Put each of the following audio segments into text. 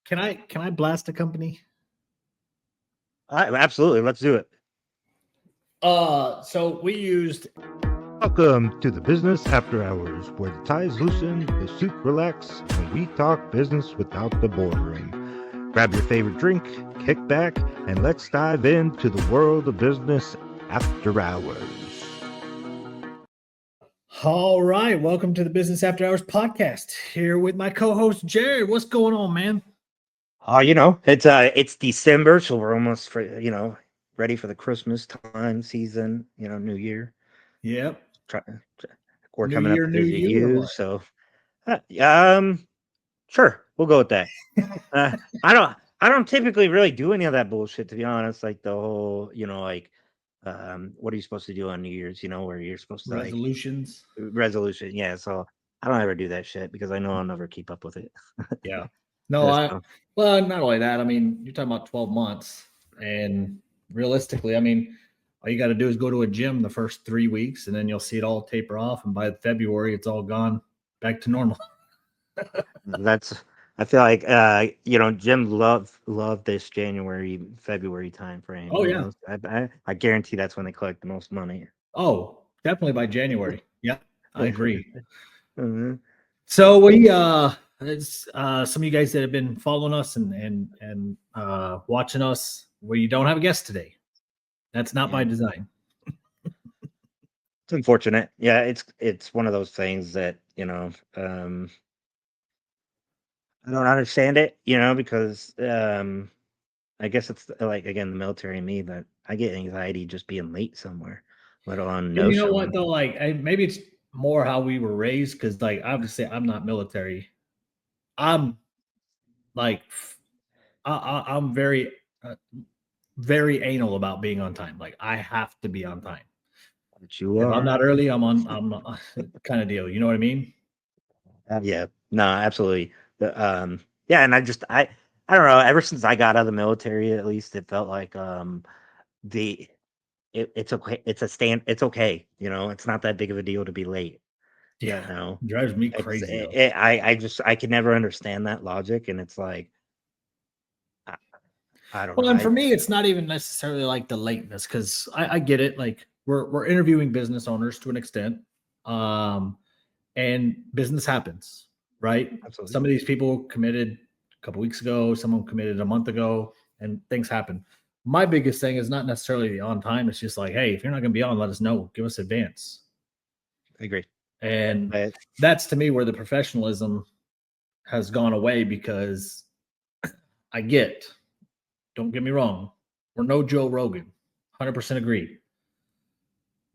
Can I blast a company? Absolutely. Let's do it. So we used. Welcome to the Business After Hours, where the ties loosen, the suit relax, and we talk business without the boardroom. Grab your favorite drink, kick back, and let's dive into the world of business after hours. All right, welcome to the Business After Hours podcast. Here with my co-host Jared. What's going on, man? It's December, so we're almost ready for the Christmas time season. New Year. Yep. We're New coming year, up new to you, or you, what? so sure, we'll go with that. I don't typically really do any of that bullshit, to be honest. Like the whole, what are you supposed to do on New Year's? Where you're supposed to Resolutions. resolution. Yeah, so I don't ever do that shit because I know I'll never keep up with it. Yeah. No, well, not only that. I mean, you're talking about 12 months, and realistically, I mean, all you got to do is go to a gym the first 3 weeks, and then you'll see it all taper off, and by February, it's all gone back to normal. I feel like Jim love this February time frame. Oh, yeah. I guarantee that's when they collect the most money. Oh, definitely by January. Yeah, I agree. Mhm. So we it's some of you guys that have been following us and watching us, we don't have a guest today. That's not by design. It's unfortunate. Yeah, it's one of those things that I don't understand it, because I guess it's like, again, the military and me, that I get anxiety just being late somewhere, let alone And no you know showing. what though? Like maybe it's more how we were raised, because like obviously I'm not military. I'm like I'm very very anal about being on time. Like I have to be on time. But you If I'm are. not early, I'm not, kind of deal. You know what I mean? Yeah, no, absolutely. Yeah, and I don't know. Ever since I got out of the military, at least it felt like the it's okay. It's okay. It's not that big of a deal to be late. Yeah, drives me It's crazy though. I can never understand that logic, and it's like I don't Well, know. and for me, it's not even necessarily like the lateness, because I get it. Like we're interviewing business owners to an extent, and business happens, right? Absolutely. Some of these people committed a couple weeks ago, someone committed a month ago, and things happen. My biggest thing is not necessarily the on time. It's just like, hey, if you're not going to be on, let us know. Give us advance. I agree. And that's to me where the professionalism has gone away, because I get, don't get me wrong, we're no Joe Rogan, 100% agree.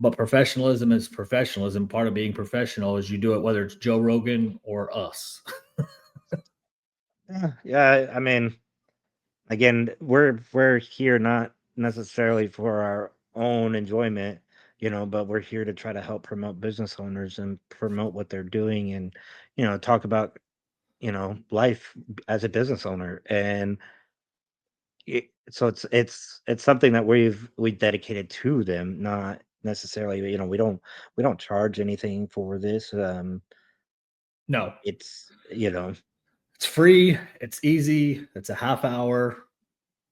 But professionalism is professionalism. Part of being professional is you do it whether it's Joe Rogan or us. Yeah, I mean, again, we're here not necessarily for our own enjoyment, but we're here to try to help promote business owners and promote what they're doing, and talk about life as a business owner. And so it's something that we dedicated to them, not necessarily, we don't charge anything for this. No, It's it's free. It's easy. It's a half hour.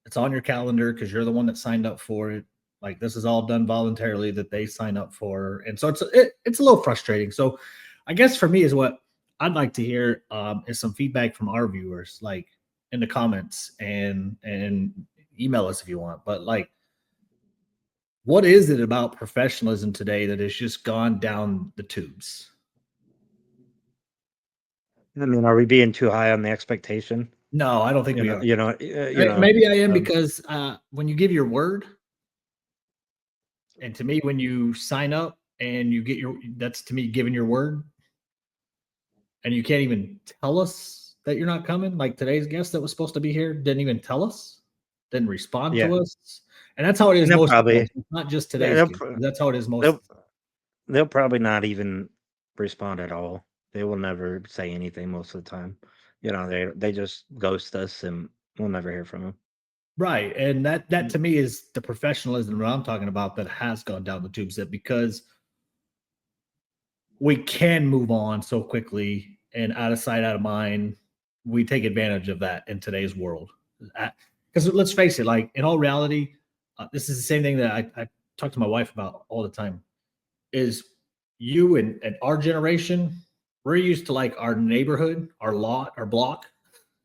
It's on your calendar because you're the one that signed up for it. Like this is all done voluntarily that they sign up for, and so it's a little frustrating. So, I guess for me is what I'd like to hear is some feedback from our viewers, like in the comments, and email us if you want. But like, what is it about professionalism today that has just gone down the tubes? I mean, are we being too high on the expectation? No, I don't think we are. Maybe I am, because when you give your word, and to me, when you sign up and you get that's to me giving your word, and you can't even tell us that you're not coming. Like today's guest that was supposed to be here didn't even tell us, didn't respond to us, and that's how it is most probably, not just today's guest. That's how it is most. They'll probably not even respond at all. They will never say anything most of the time. They just ghost us, and we'll never hear from them. Right. And that to me is the professionalism that I'm talking about that has gone down the tubes, that because we can move on so quickly and out of sight, out of mind, we take advantage of that in today's world. Because let's face it, like in all reality, this is the same thing that I talk to my wife about all the time. Is you and our generation, we're used to like our neighborhood, our lot, our block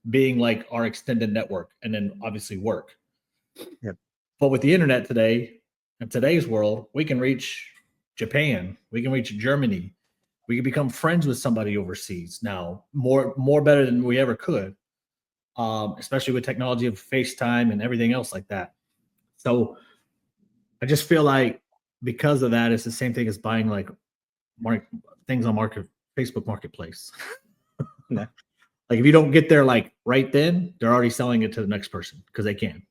being like our extended network, and then obviously work. Yep. But with the internet today, in today's world, we can reach Japan, we can reach Germany, we can become friends with somebody overseas now, more better than we ever could, especially with technology of FaceTime and everything else like that. So I just feel like because of that, it's the same thing as buying like things on Facebook Marketplace. No. Like if you don't get there like right then, they're already selling it to the next person because they can.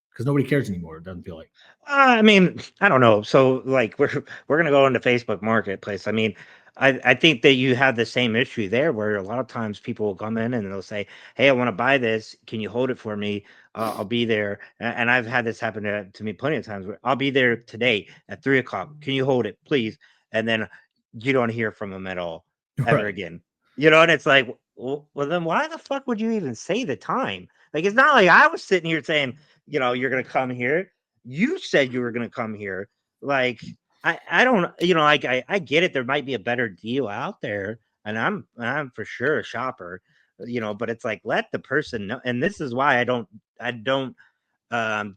Because nobody cares anymore. It doesn't feel like. I mean, I don't know. So like we're gonna go into Facebook Marketplace. I mean, I think that you have the same issue there where a lot of times people will come in and they'll say, "Hey, I want to buy this. Can you hold it for me? I'll be there." And I've had this happen to me plenty of times. Where I'll be there today at 3 o'clock. Can you hold it, please? And then you don't hear from them at all ever Right. again. You know, and it's like, well, then why the fuck would you even say the time? Like, it's not like I was sitting here saying, you're gonna come here. You said you were going to come here. Like, I don't, like, I get it. There might be a better deal out there, and I'm for sure a shopper, but it's like, let the person know. And this is why I don't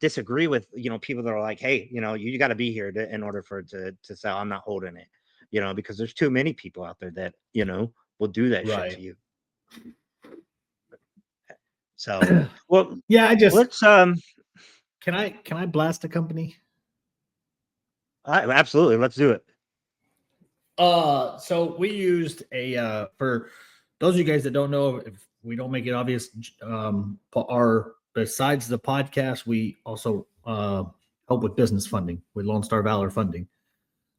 disagree with, people that are like, hey, you got to be here in order for it to sell. I'm not holding it, because there's too many people out there that, will do that shit Right. to you. So, well, Yeah, let's, can I blast a company? absolutely. Let's do it. So we used for those of you guys that don't know, if we don't make it obvious, besides the podcast, we also help with business funding with Lone Star Valor funding.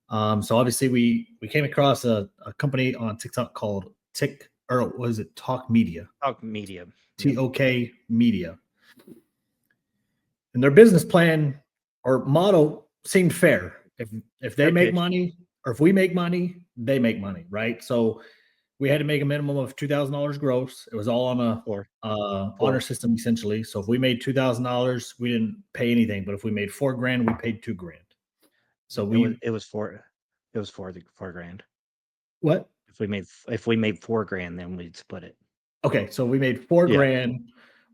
So obviously we came across a company on TikTok called TOKMEDIA? TOKMEDIA. TOKMEDIA. And their business plan or model seemed fair. If they make money, or if we make money, they make money, right? So we had to make a minimum of $2,000 gross. It was all on a honor system essentially. So if we made $2,000, we didn't pay anything. But if we made $4,000, we paid $2,000. So it was $4,000. What? If we made $4,000, then we'd split it. Okay, so we made $4,000,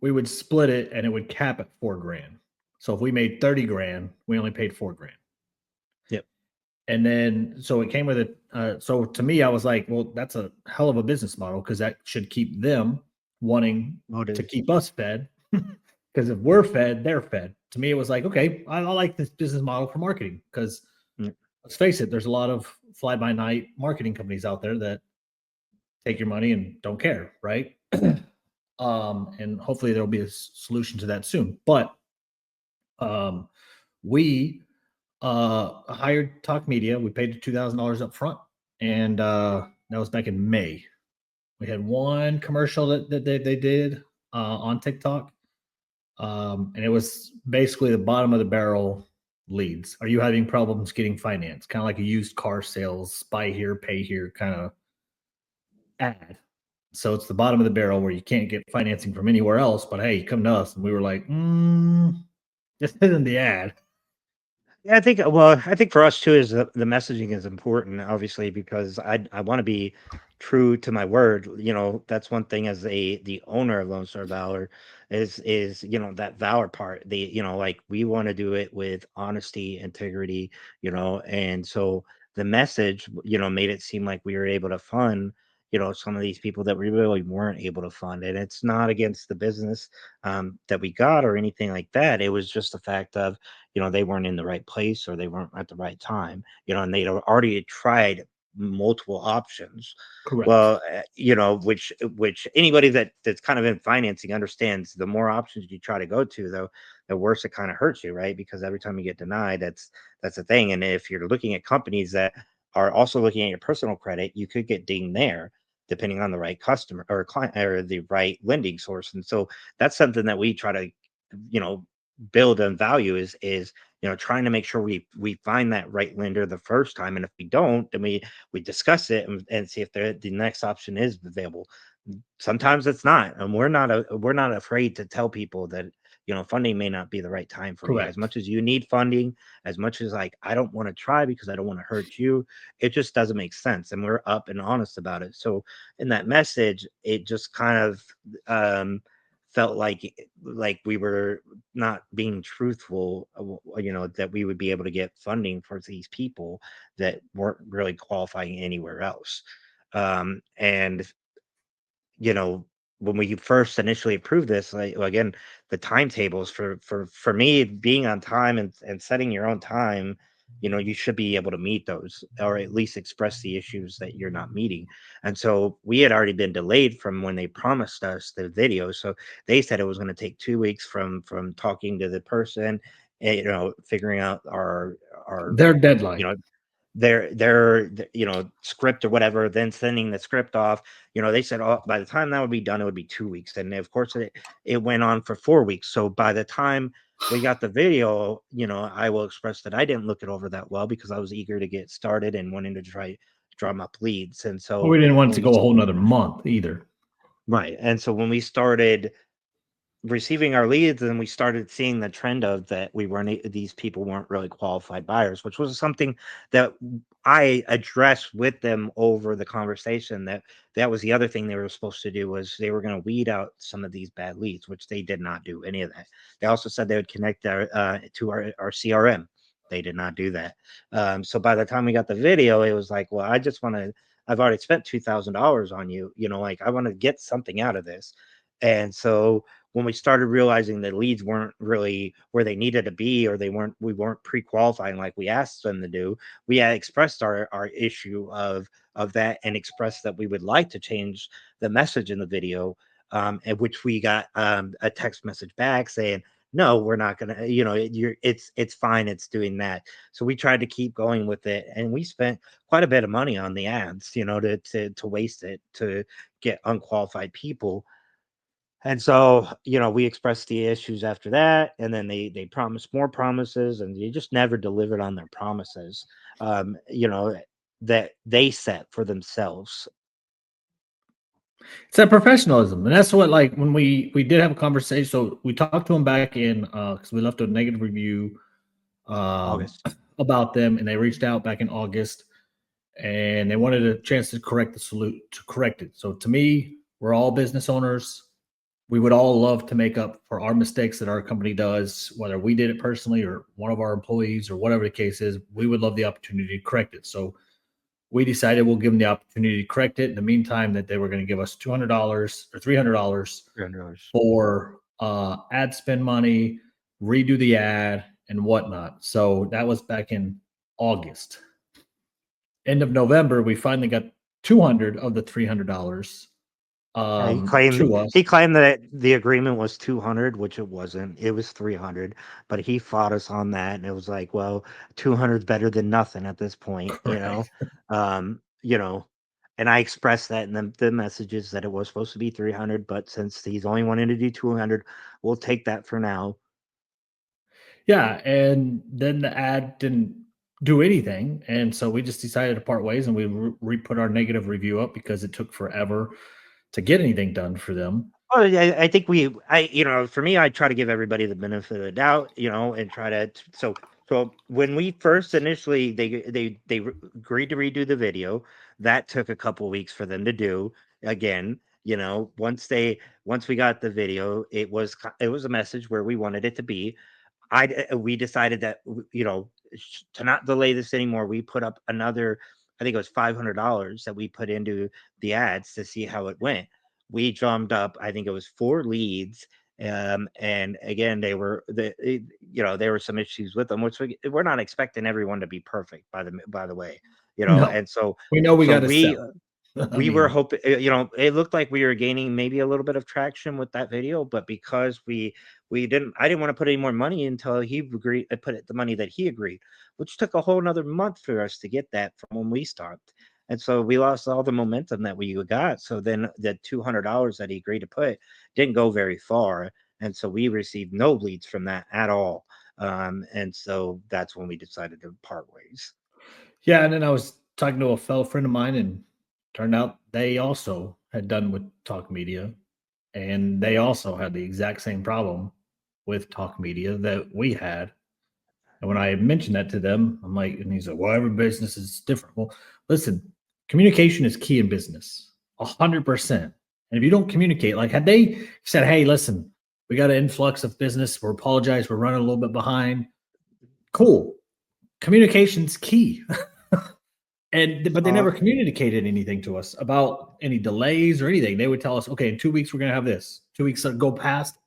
we would split it, and it would cap at $4,000. So if we made $30,000, we only paid $4,000. Yep. And then so it came with it. So to me, I was like, well, that's a hell of a business model because that should keep them wanting to keep us fed. Because if we're fed, they're fed. To me, it was like, okay, I like this business model for marketing because let's face it, there's a lot of fly-by-night marketing companies out there that take your money and don't care, right? And hopefully there'll be a solution to that soon. But we hired TOKMEDIA. We paid $2,000 up front, and that was back in May. We had one commercial that they did on TikTok, and it was basically the bottom of the barrel leads. Are you having problems getting finance? Kind of like a used car sales, buy here, pay here kind of ad. So it's the bottom of the barrel where you can't get financing from anywhere else, but hey, come to us. And we were like, this isn't the ad. Yeah, I think for us too is the messaging is important, obviously, because I want to be true to my word. That's one thing as the owner of Lone Star Valor is that Valor part. Like we want to do it with honesty, integrity, and so the message, made it seem like we were able to fund some of these people that we really weren't able to fund. And it's not against the business that we got or anything like that. It was just the fact of they weren't in the right place or they weren't at the right time, and they'd already tried multiple options. Correct. Well, which anybody that's kind of in financing understands. The more options you try to go to, though, the worse it kind of hurts you, right? Because every time you get denied, that's the thing. And if you're looking at companies that are also looking at your personal credit, you could get dinged there, depending on the right customer or client or the right lending source. And so that's something that we try to, build and value is trying to make sure we find that right lender the first time. And if we don't, then we discuss it and see if the next option is available. sometimes it's not, and we're not afraid to tell people that, funding may not be the right time for you. As Correct. much as you need funding, as much as like I don't want to try because I don't want to hurt you, it just doesn't make sense, and we're up and honest about it. So in that message, it just kind of felt like we were not being truthful, that we would be able to get funding for these people that weren't really qualifying anywhere else. And you know, when we first initially approved this, like, well, again, the timetables for me being on time and setting your own time, you should be able to meet those, or at least express the issues that you're not meeting. And so we had already been delayed from when they promised us the video. So they said it was going to take 2 weeks from talking to the person, figuring out our Their you deadline. know their script or whatever, then sending the script off. They said, oh, by the time that would be done, it would be 2 weeks, and of course it went on for 4 weeks. So by the time we got the video, I will express that I didn't look it over that well because I was eager to get started and wanting to try drum up leads. And But so we didn't want it when to we go a whole nother month either. right and so when we started receiving our leads, and we started seeing the trend of that these people weren't really qualified buyers, which was something that I addressed with them over the conversation. That was the other thing they were supposed to do, was they were going to weed out some of these bad leads, which they did not do any of that. They also said they would connect to our CRM. They did not do that. So by the time we got the video, it was like, well, I've already spent $2,000 on you, like I want to get something out of this. And so when we started realizing that leads weren't really where they needed to be, or we weren't pre-qualifying like we asked them to do, we had expressed our issue of that, and expressed that we would like to change the message in the video, at which we got a text message back saying, no, we're not gonna, it's fine, it's doing that. So we tried to keep going with it, and we spent quite a bit of money on the ads, to waste it to get unqualified people. And so, we expressed the issues after that, and then they promised more promises, and they just never delivered on their promises, um, you know, that they set for themselves. It's that professionalism, and that's what, like, when we did have a conversation. So we talked to them back in because we left a negative review August. about them, and they reached out back in August, and they wanted a chance to correct it. So to me, we're all business owners. We would all love to make up for our mistakes that our company does, whether we did it personally or one of our employees or whatever the case is. We would love the opportunity to correct it. So we decided we'll give them the opportunity to correct it. In the meantime, that they were going to give us $200 or $300 $300. for ad spend money, redo the ad, and whatnot. So that was back in August. End of November, we finally got 200 of the $300 He claimed to us. he claimed that the agreement was 200, which it wasn't. It was 300, but he fought us on that, and it was like, well, 200 is better than nothing at this point, Correct. Um, you know, and I expressed that in the messages that it was supposed to be 300, but since he's only wanting to do 200, we'll take that for now. Yeah, and then the ad didn't do anything, and so we just decided to part ways, and we re-put our negative review up because it took forever to get anything done for them. Oh, yeah, I think for me, I try to give everybody the benefit of the doubt, and try to. So when we first initially agreed to redo the video, that took a couple weeks for them to do. Again, once we got the video, it was a message where we wanted it to be. We decided that to not delay this anymore. We put up another, I think it was $500 that we put into the ads to see how it went. We drummed up, I think it was 4 leads, and again, there were some issues with them, which we're not expecting everyone to be perfect, by the way, No, and so we know we so got to we sell. I we were mean, hoping, it looked like we were gaining maybe a little bit of traction with that video, but because I didn't want to put any more money until he agreed. I put the money that he agreed, which took a whole another month for us to get that from when we stopped. And so we lost all the momentum that we got. So then the $200 that he agreed to put didn't go very far. And so we received no leads from that at all. And so that's when we decided to part ways. yeah, and then I was talking to a fellow friend of mine, and turned out they also had done with Talk Media, and they also had the exact same problem with Talk Media that we had. And when I mentioned that to them, I'm like, and he's like, well, every business is different. Well, listen, communication is key in business, 100%. And if you don't communicate, like had they said, hey, listen, we got an influx of business, we apologize, we're running a little bit behind. Cool. Communication's key. But they never communicated anything to us about any delays or anything. They would tell us, okay, in 2 weeks we're gonna have this. 2 weeks go past,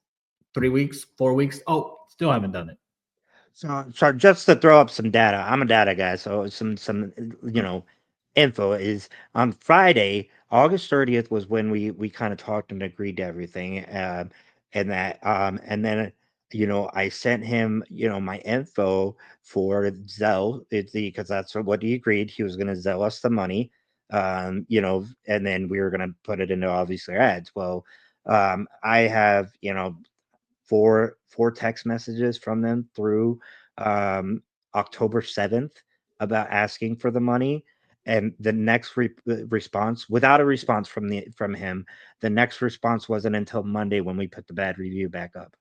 3 weeks, 4 weeks. Oh, still haven't done it. So just to throw up some data, I'm a data guy, so some info is on Friday, August 30th was when we kind of talked and agreed to everything, and then I sent him my info for Zelle, because that's what he agreed. He was going to Zelle us the money, and then we were going to put it into obviously our ads. Well, I have four text messages from them through October 7th about asking for the money, and the next response, without a response from him, the next response wasn't until Monday when we put the bad review back up.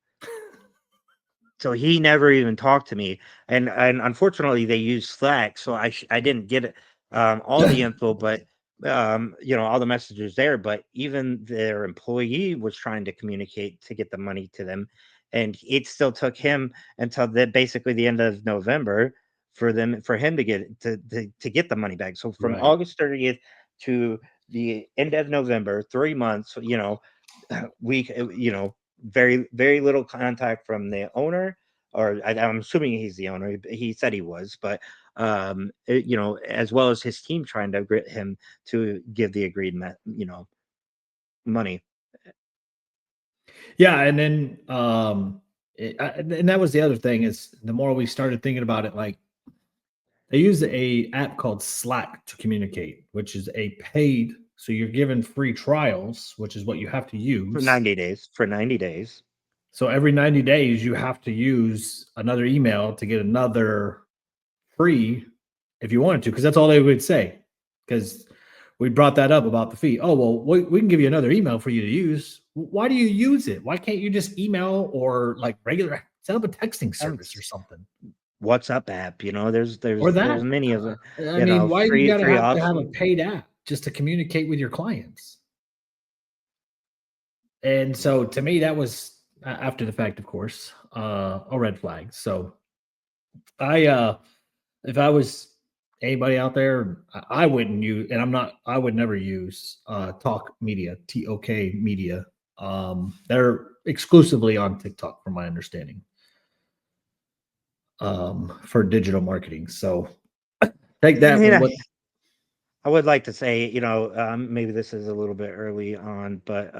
So he never even talked to me, and unfortunately they use Slack, so I didn't get all the info, but all the messages there. But even their employee was trying to communicate to get the money to them, and it still took him until basically the end of November for him to get to get the money back. So from Right. August 30th to the end of November, 3 months, we very very little contact from the owner, or I'm assuming he's the owner. He said he was, but as well as his team trying to get him to give the agreed money. Yeah, and then and that was the other thing is the more we started thinking about it, like they use a app called Slack to communicate, which is a paid. So you're given free trials, which is what you have to use For 90 days. For 90 days. So every 90 days, you have to use another email to get another free if you wanted to, because that's all they would say. Because we brought that up about the fee. Oh, well, we can give you another email for you to use. Why do you use it? Why can't you just email or like regular set up a texting service or something? WhatsApp app, there's Or that. many of them. I mean, why do you got to free have a options. paid app just to communicate with your clients? And so to me, that was after the fact, of course, a red flag. So if I was anybody out there, I wouldn't use, and I would never use Talk Media, TOK Media. They're exclusively on TikTok, from my understanding, for digital marketing. So take that with what. I would like to say, maybe this is a little bit early on, but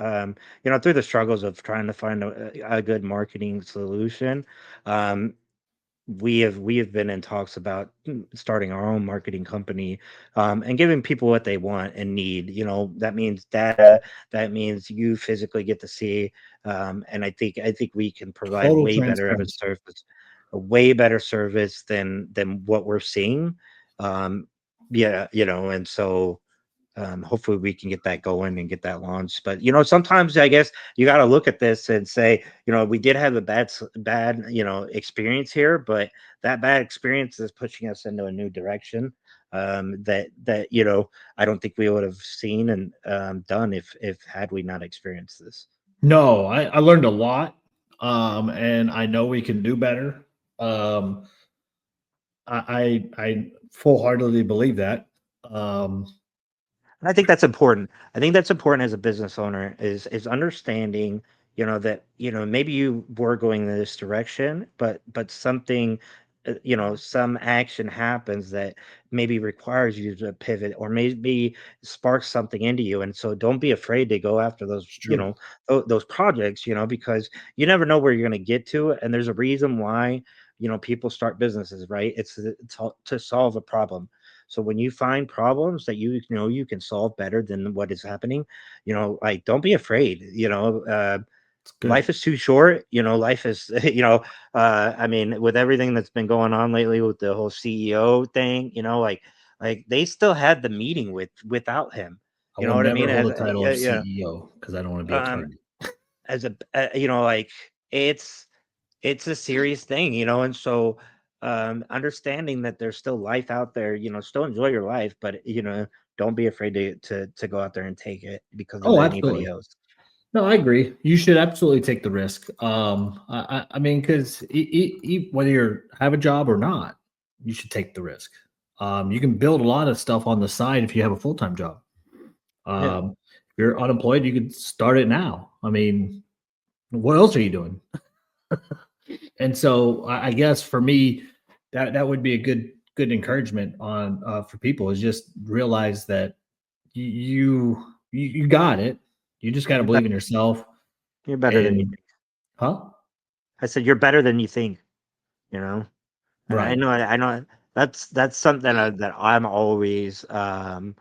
through the struggles of trying to find a good marketing solution, we have been in talks about starting our own marketing company, and giving people what they want and need. That means data. That means you physically get to see, and I think we can provide Total way better of transparency. a way better service than what we're seeing. Yeah, and so hopefully we can get that going and get that launched. But sometimes I guess you got to look at this and say, we did have a bad experience here, but that bad experience is pushing us into a new direction, that I don't think we would have seen and done if had we not experienced this. No, I learned a lot, and I know we can do better. Um, I full heartedly believe that. Um, And I think that's important. I think that's important as a business owner is understanding, that, maybe you were going in this direction, but something, some action happens that maybe requires you to pivot, or maybe sparks something into you. And so don't be afraid to go after those, it's true. those projects, because you never know where you're going to get to. And there's a reason why, people start businesses, right? It's to solve a problem. So when you find problems that you can solve better than what is happening, like don't be afraid. It's good. Life is too short. Life is I mean, with everything that's been going on lately with the whole CEO thing, like they still had the meeting without him. I You will know what I never mean? hold As the title of yeah, CEO because I don't want to be a um, target. as a you know, like it's a serious thing, you know, and so understanding that there's still life out there, you know, still enjoy your life, but you know, don't be afraid to go out there and take it because of Oh, anybody absolutely. else. No, I agree. You should absolutely take the risk. I mean, because whether you have a job or not, you should take the risk. You can build a lot of stuff on the side if you have a full time job. Yeah. If you're unemployed, you can start it now. I mean, what else are you doing? And so, I guess for me, that would be a good encouragement on for people is just realize that you got it. You just got to You're better, believe in yourself. you're better than you And think. huh? I said you're better than you think, you know. And Right. I know that's something that I'm always have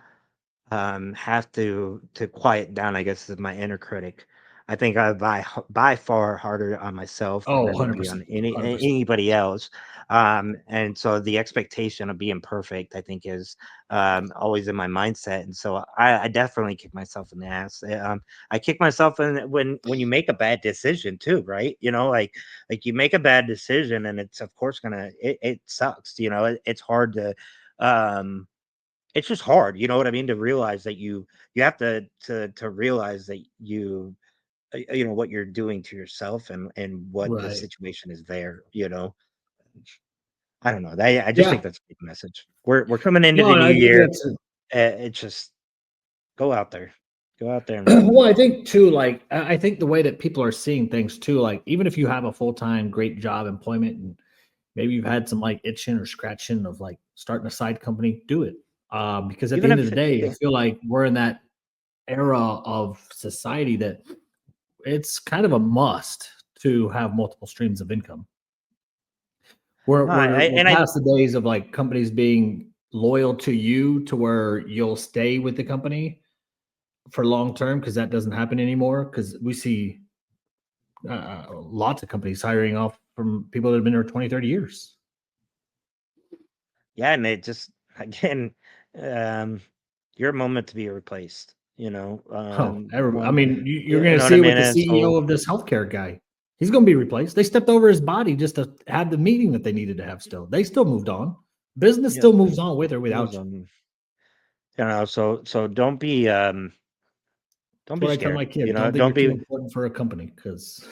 to quiet down, I guess, is my inner critic. I think I by far harder on myself than Oh, I would be on 100%. 100%. anybody else. And so the expectation of being perfect, I think, is always in my mindset. And so I definitely kick myself in the ass. I kick myself in when you make a bad decision too, right? You know, like you make a bad decision, and it's of course it sucks. You know, it's hard to um it's just hard, you know what I mean, to realize that you have to realize that you know what you're doing to yourself and what the Right. situation is there, you know. I don't know. I just Yeah. think that's a big message. We're coming into No, the and new I think year. that's It's just go out there, go out there and well, I think too, like I think the way that people are seeing things too, like even if you have a full time great job employment and maybe you've had some like itching or scratching of like starting a side company, do it. Because at the even end of if the day, I yeah, feel like we're in that era of society that it's kind of a must to have multiple streams of income. We're no, we're we're and I past the days of like companies being loyal to you to where you'll stay with the company for long term because that doesn't happen anymore because we see lots of companies hiring off from people that have been there 20, 30 years. yeah, and it just again, um, you're a moment to be replaced. You know, Oh, I one, mean, you're you going to know what I see it with mean, the and CEO so of this healthcare guy. He's going to be replaced. They stepped over his body just to have the meeting that they needed to have still. They still moved on. Business yeah, still moves on with or it was without you. you know, so don't That's be what I tell scared, my you kids. know, Don't think don't you're too be important for a company because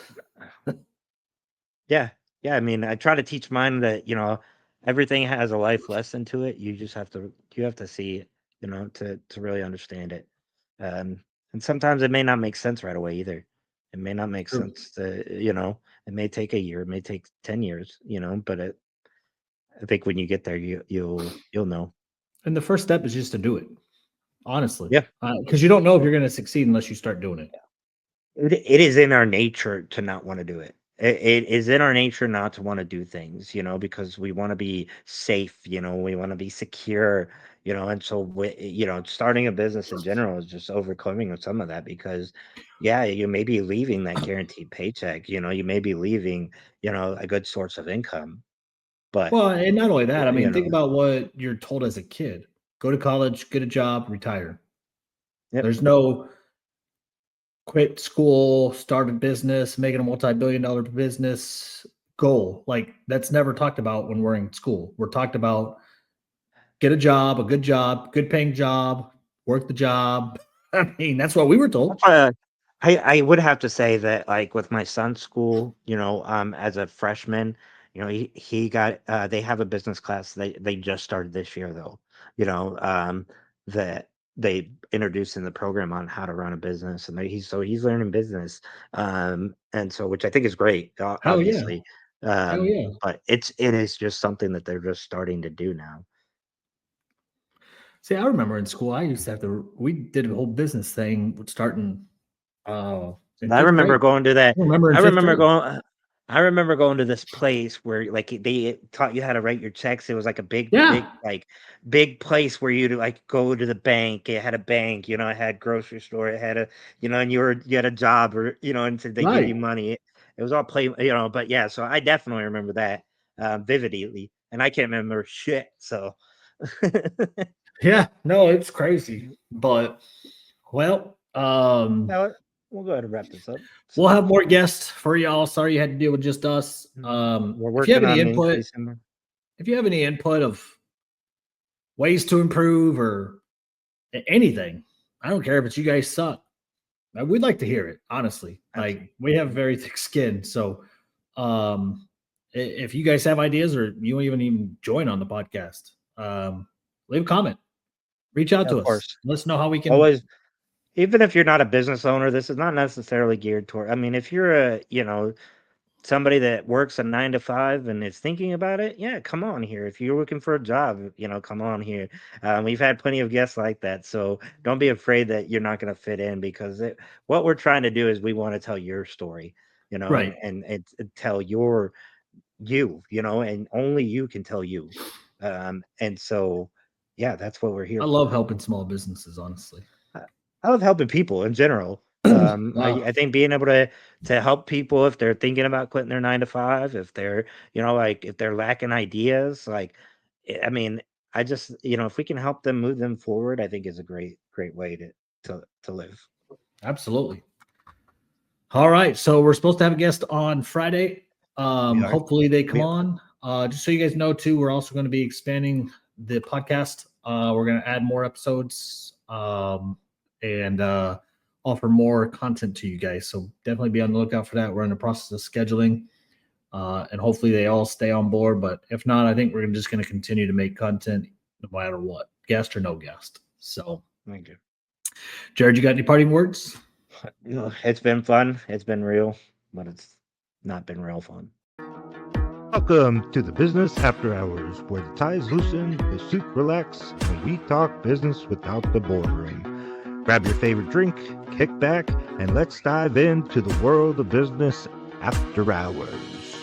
yeah, yeah, I mean, I try to teach mine that, you know, everything has a life lesson to it. You just you have to see it, you know, to really understand it. Um, and sometimes it may not make sense right away either. It may not make sense to, you know, it may take a year, it may take 10 years, you know, but I think when you get there, you'll know. and the first step is just to do it, honestly, Yeah. because you don't know if you're going to succeed unless you start doing it. It is in our nature to not wanna do it. It is in our nature not to wanna do things, you know, because we wanna be safe, you know, we wanna be secure, you know, and so you know, starting a business in general is just overcoming of some of that because, yeah, you may be leaving that guaranteed paycheck, you know, you may be leaving, you know, a good source of income, but, Well, and not only that, I you mean, think know. about what you're told as a kid: go to college, get a job, retire. Yep. There's no quit school, start a business, making a multi-billion-dollar business goal. Like that's never talked about when we're in school. We're talked about get a good paying job, work the job. I mean, that's what we were told. That's I would have to say that, like, with my son's school, you know, as a freshman, you know, he got they have a business class they just started this year though, you know, that they introduced in the program on how to run a business, and he's learning business, and so which I think is great, Hell yeah. obviously, Hell yeah. but it is just something that they're just starting to do now. See, I remember in school, I used to have to, we did a whole business thing starting in I fifth remember grade. going to that I remember in I fifth remember grade. going I remember going to this place where, like, they taught you how to write your checks. It was like a Yeah. big place where you'd, like, go to the bank. It had a bank, you know, it had grocery store, it had a you know, and you had a job or, you know, and so they give Right. you money. It was all play you know, but yeah, so I definitely remember that, vividly, and I can't remember shit, so Yeah. No, it's crazy. But Well, Now, we'll go ahead and wrap this up. we'll So, have more guests for y'all. Sorry you had to deal with just us. we're If you have working any on input, increasing more. if you have any input of ways to improve or anything, I don't care if it's you guys suck. We'd like to hear it, honestly. Like, we have very thick skin. So if you guys have ideas or you even join on the podcast, leave a comment. Reach out Yeah, to of us. course. Let us know how we can. Always, even if you're not a business owner, this is not necessarily geared toward. I mean, if you're a, somebody that works a 9 to 5 and is thinking about it, yeah, come on here. If you're looking for a job, come on here. We've had plenty of guests like that, so don't be afraid that you're not going to fit in, because what we're trying to do is we want to tell your story, Right. and tell you, and only you can tell you. And so, yeah, that's what we're here I for. love helping small businesses, honestly. I love helping people in general. Wow. I think being able to help people if they're thinking about quitting their 9 to 5, if they're, like, if they're lacking ideas, like, I mean, I just, if we can help them move them forward, I think is a great way to live. Absolutely. All right. So we're supposed to have a guest on Friday. Hopefully they come on. Just so you guys know, too, we're also going to be expanding the podcast. We're going to add more episodes and offer more content to you guys. So definitely be on the lookout for that. We're in the process of scheduling, and hopefully they all stay on board. But if not, I think we're just going to continue to make content no matter what, guest or no guest. So, Thank you, Jared, you got any parting words? It's been fun. It's been real, but it's not been real fun. Welcome to the Business After Hours, where the ties loosen, the suit relax, and we talk business without the boardroom. Grab your favorite drink, kick back, and let's dive into the world of business after hours.